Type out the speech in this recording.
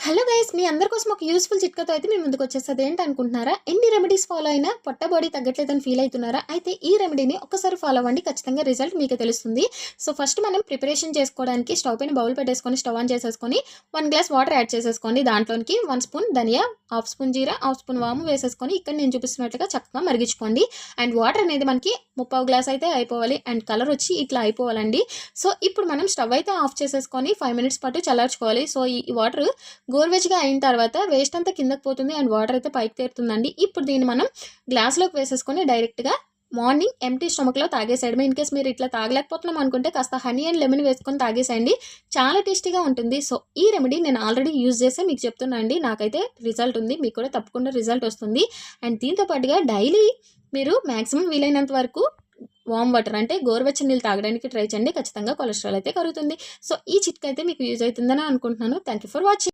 Hello guys, మీ అందరి కోసం ఒక యూస్ఫుల్ చిట్కాతో అయితే మీ ముందుకు వచ్చేస్తుంది. ఏంటి అనుకుంటున్నారా? ఎన్ని రెమెడీస్ ఫాలో అయినా పొట్ట బాడీ తగ్గట్లేదని ఫీల్ అవుతున్నారా? అయితే ఈ రెమెడీని ఒక్కసారి ఫాలో అవ్వండి, ఖచ్చితంగా రిజల్ట్ మీకు తెలుస్తుంది. సో ఫస్ట్ మనం ప్రిపరేషన్ చేసుకోవడానికి స్టవ్ పైన బౌల్ పెట్టేసుకొని స్టవ్ ఆన్ చేసేసుకొని 1 గ్లాస్ వాటర్ యాడ్ చేసేసుకోండి. దాంట్లోకి 1 స్పూన్ ధనియా, హాఫ్ స్పూన్ జీరా, హాఫ్ స్పూన్ వాము వేసేసుకొని ఇక్కడ నేను చూపిస్తున్నట్లుగా చక్కగా మరిగించుకోండి. అండ్ వాటర్ అనేది మనకి 3/4 గ్లాస్ అయితే అయిపోవాలి. అండ్ కలర్ వచ్చి ఇట్లా అయిపోవాలండి. సో ఇప్పుడు మనం స్టవ్ అయితే ఆఫ్ చేసేసుకొని 5 మినిట్స్ పాటు చల్లార్చుకోవాలి. సో ఈ వాటర్ గోరువెచ్చగా అయిన తర్వాత వేస్ట్ అంతా కిందకి పోతుంది అండ్ వాటర్ అయితే పైకి తేరుతుందండి. ఇప్పుడు దీన్ని మనం గ్లాస్లోకి వేసేసుకొని డైరెక్ట్గా మార్నింగ్ ఎంటీ స్టమక్లో తాగేసేయడమే. ఇన్ కేస్ మీరు ఇట్లా తాగలేకపోతున్నాం అనుకుంటే కాస్త హనీ అండ్ లెమన్ వేసుకొని తాగేసేయండి, చాలా టేస్టీగా ఉంటుంది. సో ఈ రెమెడీ నేను ఆల్రెడీ యూజ్ చేసే మీకు చెప్తున్నా అండి, నాకైతే రిజల్ట్ ఉంది, మీకు కూడా తప్పకుండా రిజల్ట్ వస్తుంది. అండ్ దీంతో పాటుగా డైలీ మీరు మ్యాక్సిమం వీలైనంత వరకు వామ్ వాటర్ అంటే గోరువెచ్చని నీళ్ళు తాగడానికి ట్రై చేయండి, ఖచ్చితంగా కొలెస్ట్రాల్ అయితే కరుగుతుంది. సో ఈ చిట్కా అయితే మీకు యూజ్ అవుతుందని అనుకుంటున్నాను. Thank you for watching.